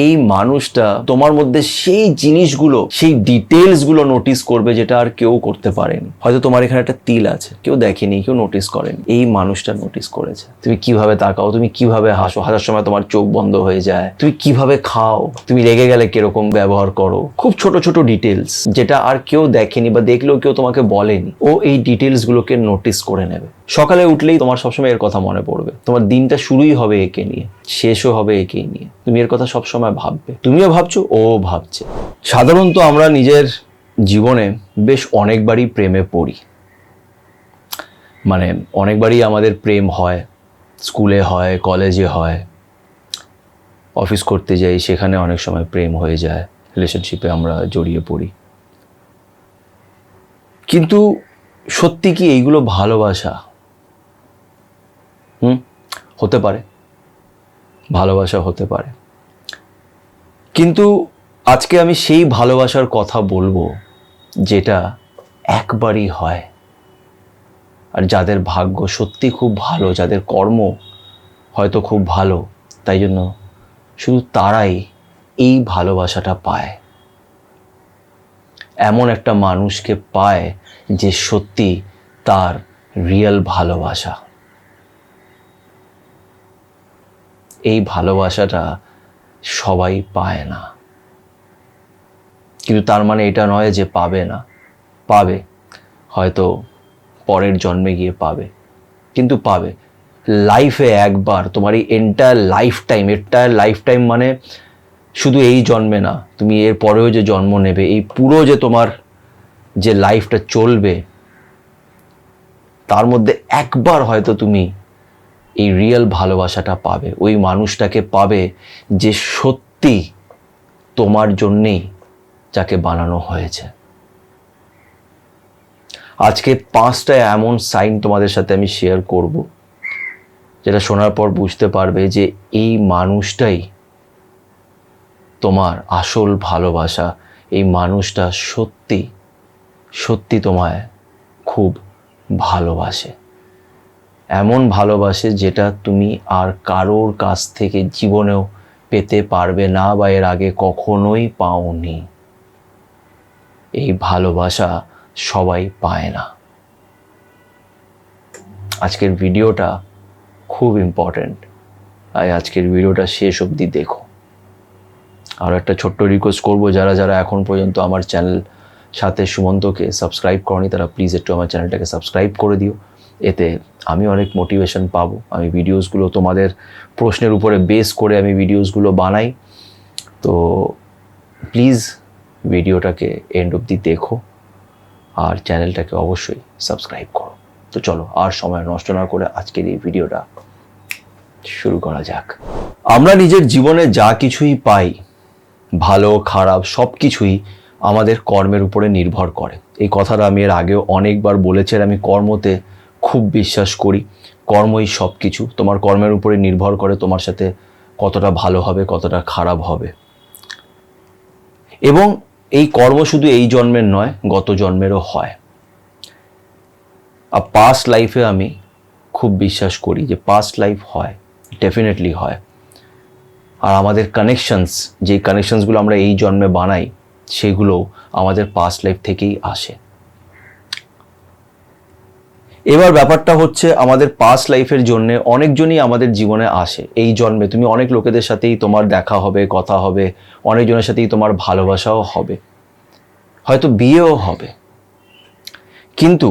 এই মানুষটা তোমার মধ্যে সেই জিনিসগুলো, সেই ডিটেলসগুলো নোটিস করবে যেটা আর কেউ করতে পারেনি। হয়তো তোমার এখানে একটা তিল আছে, কেউ দেখেনি, কেউ নোটিস করেনি, এই মানুষটা নোটিস করেছে। তুমি কিভাবে তাকাও, তুমি কিভাবে হাসো, হাসার সময় তোমার চোখ বন্ধ হয়ে যায়, তুমি কিভাবে খাও, তুমি রেগে গেলে কিরকম ব্যবহার করো, খুব ছোট ছোট ডিটেলস যেটা আর কেউ দেখেনি বা দেখলেও কেউ তোমাকে বলেনি, ও এই ডিটেলস গুলোকে নোটিস করে নেবে। সকালে উঠলেই তোমার সবসময় এর কথা মনে পড়বে, তোমার দিনটা শুরুই হবে একে নিয়ে, শেষও হবে একেই নিয়ে, তুমি এর কথা সবসময় ভাববে, তুমিও ভাবছো, ও ভাবছে। সাধারণত আমরা নিজের জীবনে বেশ অনেকবারই প্রেমে পড়ি, মানে অনেকবারই আমাদের প্রেম হয়, স্কুলে হয়, কলেজে হয়, অফিস করতে যাই, সেখানে অনেক সময় প্রেম হয়ে যায়, রিলেশনশিপে আমরা জড়িয়ে পড়ি। কিন্তু সত্যি কি এইগুলো ভালোবাসা? হতে পারে, ভালোবাসা হতে পারে, কিন্তু আজকে আমি সেই ভালোবাসার কথা বলবো যেটা একবারই হয়। আর যাদের ভাগ্য সত্যি খুব ভালো, যাদের কর্ম হয়তো খুব ভালো, তাই জন্য শুধু তারাই এই ভালোবাসাটা পায়। এমন একটা মানুষকে পায় যে সত্যি তার রিয়েল ভালোবাসা। এই ভালোবাসাটা সবাই পায় না, কিন্তু তার মানে এটা নয় যে পাবে না, পাবে, হয়তো পরের জন্মে গিয়ে পাবে, কিন্তু পাবে। লাইফে একবার, তোমার এই এন্টায়ার লাইফ টাইম মানে শুধু এই জন্মে না, তুমি এর পরেও যে জন্ম নেবে, এই পুরো যে তোমার যে লাইফটা চলবে, তার মধ্যে একবার হয়তো তুমি এই রিয়েল ভালোবাসাটা পাবে, ওই মানুষটাকে পাবে যে সত্যি তোমার জন্যেই যাকে বানানো হয়েছে। আজকে 5টা এমন সাইন তোমাদের সাথে আমি শেয়ার করব, যেটা শোনার পর বুঝতে পারবে যে এই মানুষটাই তোমার আসল ভালোবাসা। এই মানুষটা সত্যি সত্যি তোমায় খুব ভালোবাসে, এমন ভালোবাসে যেটা তুমি আর কারোর কাছ থেকে জীবনেও পেতে পারবে না বা এর আগে কখনোই পাওনি। এই ভালোবাসা সবাই পায় না। আজকের ভিডিওটা খুব ইম্পর্ট্যান্ট, তাই আজকের ভিডিওটা শেষ অবধি দেখো। আর একটা ছোট্ট রিকোয়েস্ট করবো, যারা যারা এখন পর্যন্ত আমার চ্যানেল সাথে সুমন্তকে সাবস্ক্রাইব করনি, তারা প্লিজ একটু আমার চ্যানেলটাকে সাবস্ক্রাইব করে দিও। এতে আমি অনেক মোটিভেশন পাবো। আমি ভিডিওসগুলো তোমাদের প্রশ্নের উপরে বেস করে আমি ভিডিওসগুলো বানাই, তো প্লিজ ভিডিওটাকে এন্ড অবধি দেখো আর চ্যানেলটাকে অবশ্যই সাবস্ক্রাইব করো। তো চলো আর সময় নষ্ট না করে আজকের এই ভিডিওটা শুরু করা যাক। আমরা নিজের জীবনে যা কিছুই পাই, ভালো খারাপ সব কিছুই আমাদের কর্মের উপরে নির্ভর করে। এই কথাটা আমি এর আগেও অনেকবার বলেছি, আর আমি কর্মতে খুব বিশ্বাস করি। কর্মই সব কিছু, তোমার কর্মের উপরে নির্ভর করে তোমার সাথে কতটা ভালো হবে, কতটা খারাপ হবে। এবং এই কর্ম শুধু এই জন্মের নয়, গত জন্মেরও হয়। আর পাস্ট লাইফে আমি খুব বিশ্বাস করি যে পাস্ট লাইফ হয়, ডেফিনেটলি হয়। আর আমাদের কানেকশনস, যে কানেকশনসগুলো আমরা এই জন্মে বানাই, সেগুলো আমাদের পাস্ট লাইফ থেকেই আসে। এবার ব্যাপারটা হচ্ছে, আমাদের পাস্ট লাইফের জন্য অনেকজনই আমাদের জীবনে আসে। এই জন্মে তুমি অনেক লোকেদের সাথেই তোমার দেখা হবে, কথা হবে, অনেকজনের সাথেই তোমার ভালোবাসাও হবে, হয়তো বিয়েও হবে। কিন্তু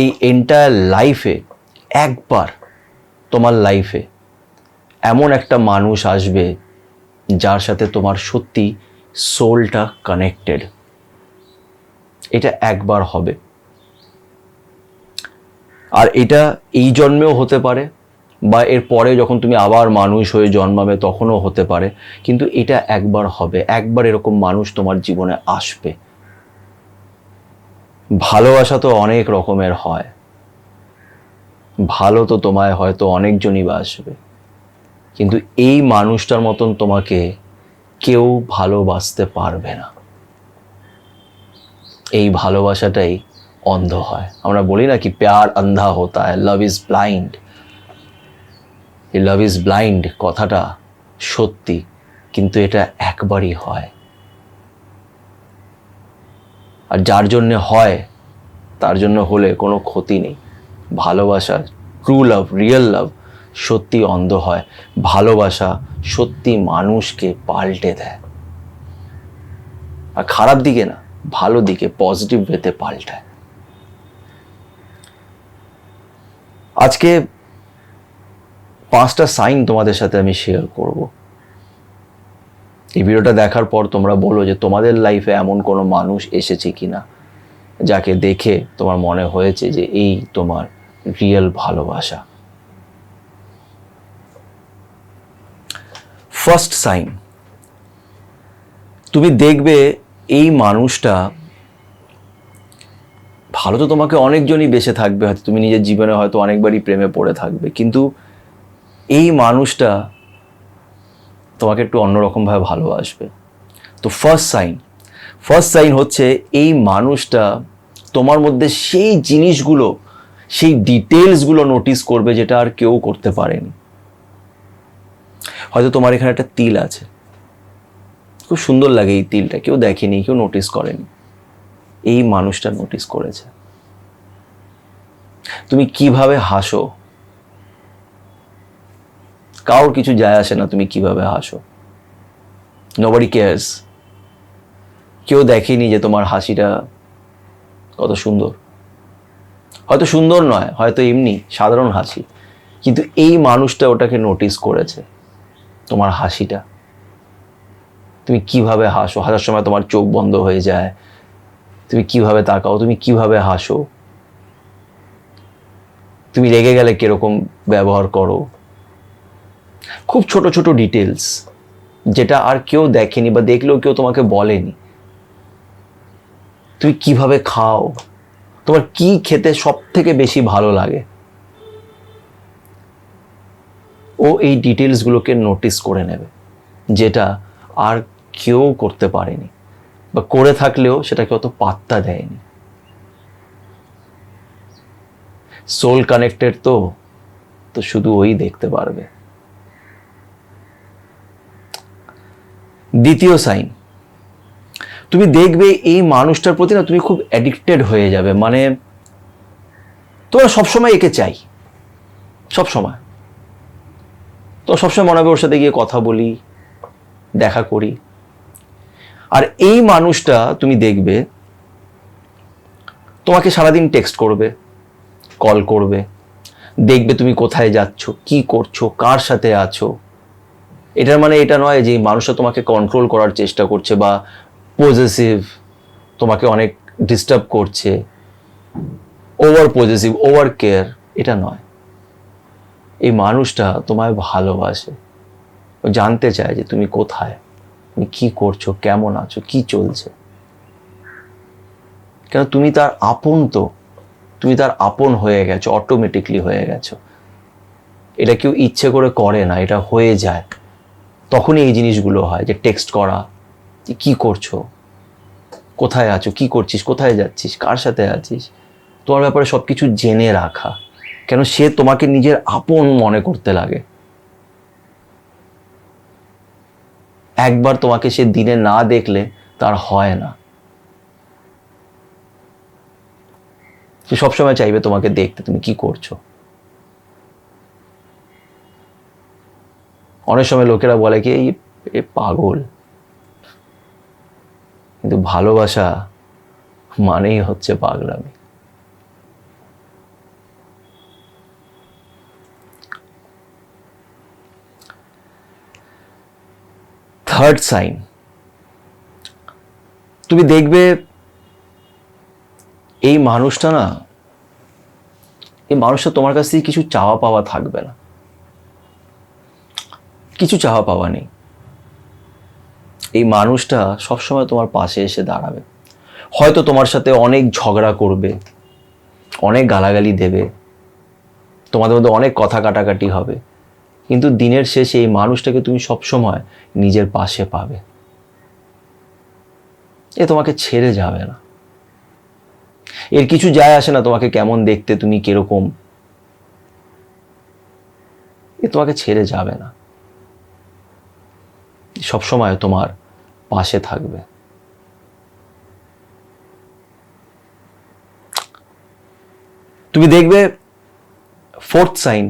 এই এন্টায়ার লাইফে একবার তোমার লাইফে এমন একটা মানুষ আসবে যার সাথে তোমার সত্যি সোলটা কানেক্টেড। এটা একবার হবে, আর এটা এই জন্মেও হতে পারে বা এর পরে যখন তুমি আবার মানুষ হয়ে জন্মাবে তখনও হতে পারে, কিন্তু এটা একবার হবে। একবার এরকম মানুষ তোমার জীবনে আসবে। ভালোবাসা তো অনেক রকমের হয়, ভালো তো তোমায় হয়তো অনেকজনই বাসবে, কিন্তু এই মানুষটার মতন তোমাকে কেউ ভালোবাসতে পারবে না। এই ভালোবাসাটাই অন্ধ হয়। আমরা বলি না কি প্যার অন্ধা হতা হ্যায়, লাভ ইজ ব্লাইন্ড। এই লাভ ইজ ব্লাইন্ড কথাটা সত্যি, কিন্তু এটা একবারই হয়। আর যার জন্যে হয় তার জন্য হলে কোনো ক্ষতি নেই। ভালোবাসা, ট্রু লাভ, রিয়েল লাভ সত্যি অন্ধ হয়। ভালোবাসা সত্যি মানুষকে পাল্টে দেয়, আর খারাপ দিকে না, ভালো দিকে, পজিটিভ ওয়েতে পাল্টায়। আজকে 5টা সাইন তোমাদের সাথে আমি শেয়ার করব। এই ভিডিওটা দেখার পর তোমরা বলো যে তোমাদের লাইফে এমন কোনো মানুষ এসেছে কিনা যাকে দেখে তোমার মনে হয়েছে যে এই তোমার রিয়েল ভালোবাসা। ফার্স্ট সাইন, তুমি দেখবে এই মানুষটা, ভালো তো তোমাকে অনেকজনই বেঁচে থাকবে, হয়তো তুমি নিজের জীবনে হয়তো অনেকবারই প্রেমে পড়ে থাকবে, কিন্তু এই মানুষটা তোমাকে একটু অন্যরকমভাবে ভালোবাসবে। তো ফার্স্ট সাইন হচ্ছে এই মানুষটা তোমার মধ্যে সেই জিনিসগুলো, সেই ডিটেলসগুলো নোটিস করবে যেটা আর কেউ করতে পারেনি। হয়তো তোমার এখানে একটা তিল আছে, খুব সুন্দর লাগে এই তিলটা, কেউ দেখেনি, কেউ নোটিস করেনি, এই মানুষটা নোটিস করেছে। তুমি কিভাবে হাসো, কারোর কিছু যায় আসে না তুমি কিভাবে হাসো, নোবডি কেয়ার্স। কেউ দেখেনি যে তোমার হাসিটা কত সুন্দর, হয়তো সুন্দর নয়, হয়তো এমনি সাধারণ হাসি, কিন্তু এই মানুষটা ওটাকে নোটিস করেছে, তোমার হাসিটা। তুমি কিভাবে হাসো, হাসার সময় তোমার চোখ বন্ধ হয়ে যায়, তুমি কিভাবে তাকাও, তুমি কিভাবে হাসো, তুমি রেগে গেলে কিরকম ব্যবহার করো, খুব ছোট ছোট ডিটেলস যেটা আর কেউ দেখেনি বা দেখলেও কেউ তোমাকে বলেনি। তুমি কিভাবে খাও, তোমার কি খেতে সব থেকে বেশি ভালো লাগে, ও এই ডিটেলসগুলোকে নোটিস করে নেবে, যেটা আর কেউ করতে পারেনি, বা করে থাকলেও সেটাকে অত পাত্তা দেয়নি। সোল কানেক্টেড তো শুধু ওই দেখতে পারবে। দ্বিতীয় সাইন, তুমি দেখবে এই মানুষটার প্রতি না তুমি খুব অ্যাডিক্টেড হয়ে যাবে, মানে তোমরা সবসময় একে চাই, সবসময় তো সবসময় মনে হবে ওর সাথে গিয়ে কথা বলি, দেখা করি। আর এই মানুষটা তুমি দেখবে তোমাকে সারাদিন টেক্সট করবে, কল করবে, দেখবে তুমি কোথায় যাচ্ছ, কি করছো, কার সাথে আছো। এটার মানে এটা নয় যে মানুষটা তোমাকে কন্ট্রোল করার চেষ্টা করছে বা পজেসিভ, তোমাকে অনেক ডিস্টার্ব করছে, ওভার পজেসিভ, ওভার কেয়ার, এটা নয়। এই মানুষটা তোমায় ভালোবাসে, ও জানতে চায় যে তুমি কোথায়, তুমি কি করছো, কেমন আছো, কি চলছে। কেন তুমি তার আপন, তো তুমি তার আপন হয়ে গেছো, অটোমেটিকলি হয়ে গেছো। এটা কেউ ইচ্ছে করে করে না, এটা হয়ে যায়। তখনই এই জিনিসগুলো হয়, যে টেক্সট করা, কি করছো, কোথায় আছো, কি করছিস, কোথায় যাচ্ছিস, কার সাথে আছিস, তোমার ব্যাপারে সবকিছু জেনে রাখা। কেন সে তোমাকে নিজের আপন মনে করতে লাগে। একবার তোমাকে সে দিনে না দেখলে তার হয় না, সে সবসময় চাইবে তোমাকে দেখতে, তুমি কি করছো। অনেক সময় লোকেরা বলে কি এই পাগল, কিন্তু ভালোবাসা মানেই হচ্ছে পাগলামি। থার্ড সাইন, তুমি দেখবে এই মানুষটা তোমার কাছ থেকে কিছু চাওয়া পাওয়া থাকবে না, কিছু চাওয়া পাওয়া নেই। এই মানুষটা সবসময় তোমার পাশে এসে দাঁড়াবে, হয়তো তোমার সাথে অনেক ঝগড়া করবে, অনেক গালাগালি দেবে, তোমাদের মধ্যে অনেক কথা কাটাকাটি হবে, কিন্তু দিনের শেষে এই মানুষটাকে তুমি সবসময় নিজের পাশে পাবে। এ তোমাকে ছেড়ে যাবে না, এর কিছু যায় আসে না তোমাকে কেমন দেখতে, তুমি কিরকম, এ তোমাকে ছেড়ে যাবে না। সবসময় তোমার পাশে থাকবে। তুমি দেখবে 4th সাইন,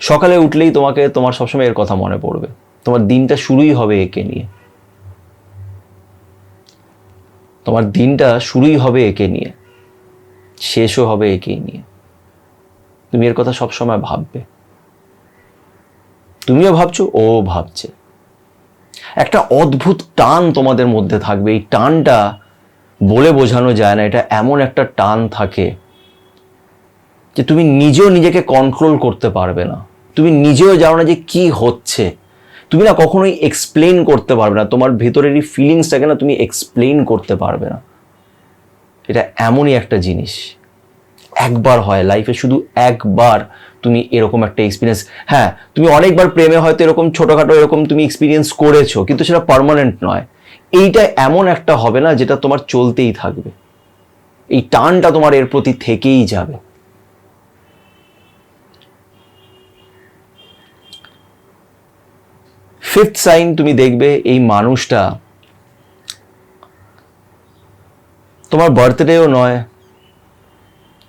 সকালে উঠলেই তোমার সবসময় এর কথা মনে পড়বে। তোমার দিনটা শুরুই হবে একে নিয়ে, তোমার দিনটা শুরুই হবে একে নিয়ে, শেষও হবে একেই নিয়ে। তুমি এর কথা সবসময় ভাববে, তুমিও ভাবছো, ও ভাবছে। একটা অদ্ভুত টান তোমাদের মধ্যে থাকবে, এই টানটা বলে বোঝানো যায় না। এটা এমন একটা টান থাকে যে তুমি নিজেও নিজেকে কন্ট্রোল করতে পারবে না, তুমি নিজেও জানো না যে কি হচ্ছে, তুমি না কখনোই এক্সপ্লেন করতে পারবে না, তোমার ভেতরের এই ফিলিংসটাকে না তুমি এক্সপ্লেন করতে পারবে না। এটা এমনই একটা জিনিস, একবার হয় লাইফে, শুধু একবার তুমি এরকম একটা এক্সপিরিয়েন্স, হ্যাঁ তুমি অনেকবার প্রেমে হয়তো এরকম ছোটখাটো এরকম তুমি এক্সপিরিয়েন্স করেছো, কিন্তু সেটা পার্মানেন্ট নয়। এইটা এমন একটা হবে না যেটা তোমার চলতেই থাকবে, এই টানটা তোমার এর প্রতি থেকেই যাবে। ফিফথ সাইন, তুমি দেখবে এই মানুষটা তোমার বার্থডেও নয়,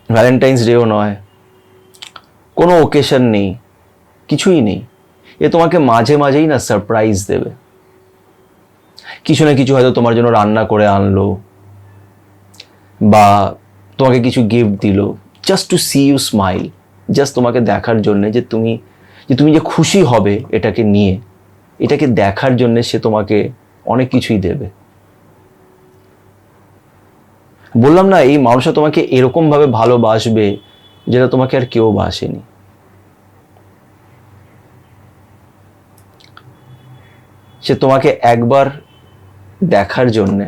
ভ্যালেন্টাইন্স ডেও নয়, কোনো ওকেশন নেই, কিছুই নেই, এ তোমাকে মাঝে মাঝেই না সারপ্রাইজ দেবে। কিছু না কিছু হয়তো তোমার জন্য রান্না করে আনলো, বা তোমাকে কিছু গিফট দিল, just to see you smile, জাস্ট তোমাকে দেখার জন্য যে তুমি যে খুশি হবে এটাকে নিয়ে, এটাকে দেখার জন্য সে তোমাকে অনেক কিছুই দেবে। বললাম না, এই মানুষটা তোমাকে এরকম ভাবে ভালোবাসবে যেটা তোমাকে আর কেউ বাসেনি। সে তোমাকে একবার দেখার জন্যে,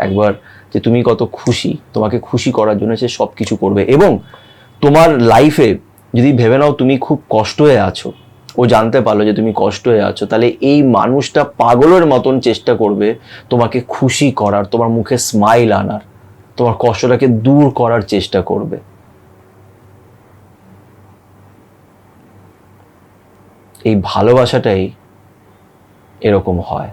একবার যে তুমি কত খুশি, তোমাকে খুশি করার জন্য সে সব কিছু করবে। এবং তোমার লাইফে যদি ভেবে নাও তুমি খুব কষ্ট হয়ে আছো, ও জানতে পারলো যে তুমি কষ্ট হয়ে আছো, তাহলে এই মানুষটা পাগলের মতন চেষ্টা করবে তোমাকে খুশি করার, তোমার মুখে স্মাইল আনার, তোমার কষ্টটাকে দূর করার চেষ্টা করবে। এই ভালোবাসাটাই এরকম হয়।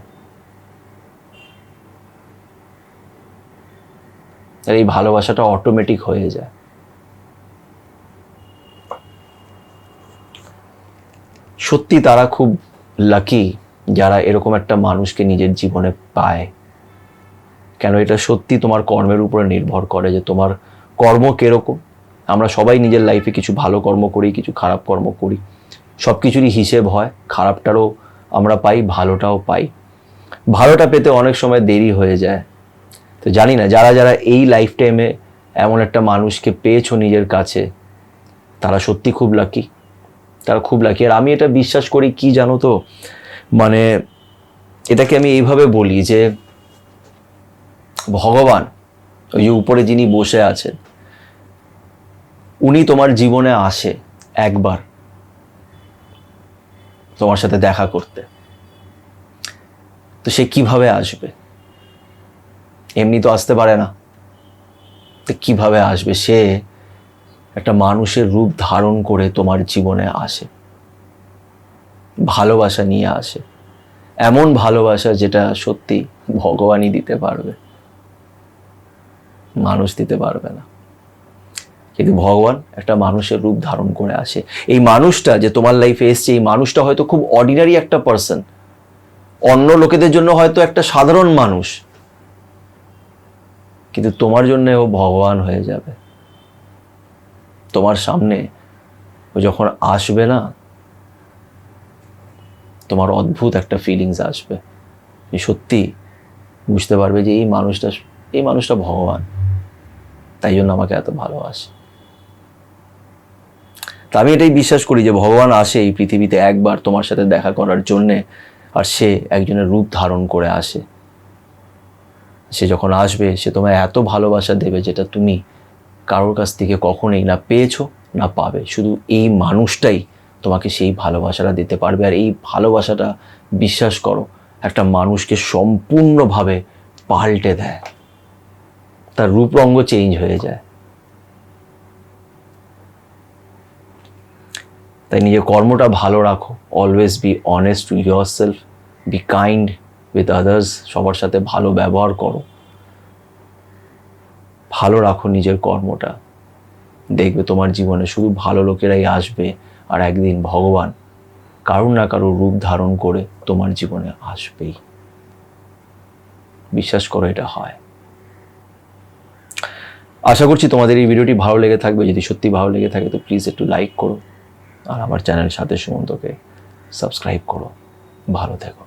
আর এই ভালোবাসাটা অটোমেটিক হয়ে যায়। সত্যি তারা খুব লাকি যারা এরকম একটা মানুষকে নিজের জীবনে পায়। কেন, এটা সত্যি তোমার কর্মের উপরে নির্ভর করে যে তোমার কর্ম কিরকম। আমরা সবাই নিজের লাইফে কিছু ভালো কর্ম করি, কিছু খারাপ কর্ম করি, সব কিছুরই হিসেব হয়, খারাপটারও আমরা পাই, ভালোটাও পাই। ভালোটা পেতে অনেক সময় দেরি হয়ে যায়। তো জানি না যারা যারা এই লাইফ টাইমে এমন একটা মানুষকে পেয়েছো নিজের কাছে, তারা সত্যি খুব লাকি, তারা খুব লাকি। আর আমি এটা বিশ্বাস করি কি জানো তো, মানে এটাকে আমি এইভাবে বলি যে ভগবান, ওই যে উপরে যিনি বসে আছেন, উনি তোমার জীবনে আসে একবার তোমার সাথে দেখা করতে। তো সে কিভাবে আসবে? এমনি তো আসতে পারে না। তো কিভাবে আসবে? সে একটা মানুষের রূপ ধারণ করে তোমার জীবনে আসে, ভালোবাসা নিয়ে আসে, এমন ভালোবাসা যেটা সত্যি ভগবানই দিতে পারবে, মানুষ দিতে পারবে না। কিন্তু ভগবান একটা মানুষের রূপ ধারণ করে আসে। এই মানুষটা যে তোমার লাইফে এসছে, এই মানুষটা হয়তো খুব অর্ডিনারি একটা পার্সন, অন্য লোকেদের জন্য হয়তো একটা সাধারণ মানুষ, কিন্তু তোমার জন্য ও ভগবান হয়ে যাবে। তোমার সামনে ও যখন আসবে না, তোমার অদ্ভুত একটা ফিলিংস আসবে, সত্যি বুঝতে পারবে যে এই মানুষটা ভগবান, তাই জন্য আমাকে এত ভালোবাসে। তা আমি এটাই বিশ্বাস করি যে ভগবান আসে এই পৃথিবীতে একবার তোমার সাথে দেখা করার জন্যে, আর সে একজনের রূপ ধারণ করে আসে। সে যখন আসবে সে তোমায় এত ভালোবাসা দেবে যেটা তুমি কারোর কাছ থেকে কখনোই না পেয়েছো না পাবে। শুধু এই মানুষটাই তোমাকে সেই ভালোবাসাটা দিতে পারবে। আর এই ভালোবাসাটা, বিশ্বাস করো, একটা মানুষকে সম্পূর্ণভাবে পাল্টে দেয়, তার রূপরঙ্গ চেঞ্জ হয়ে যায়। তাই নিজের কর্মটা ভালো রাখো, always be honest to yourself, be kind with others, সবার সাথে ভালো ব্যবহার করো, ভালো রাখো নিজের কর্মটা, দেখবে তোমার জীবনে শুধু ভালো লোকেরাই আসবে, আর একদিন ভগবান কারুর না কারুর রূপ ধারণ করে তোমার জীবনে আসবেই। বিশ্বাস করো, এটা হয়। আশা করছি তোমাদের এই ভিডিওটি ভালো লেগে থাকবে। যদি সত্যি ভালো লেগে থাকে তো প্লিজ একটু লাইক করো, আর আমার চ্যানেল সাথে সুমন্তকে সাবস্ক্রাইব করো। ভালো থেকো।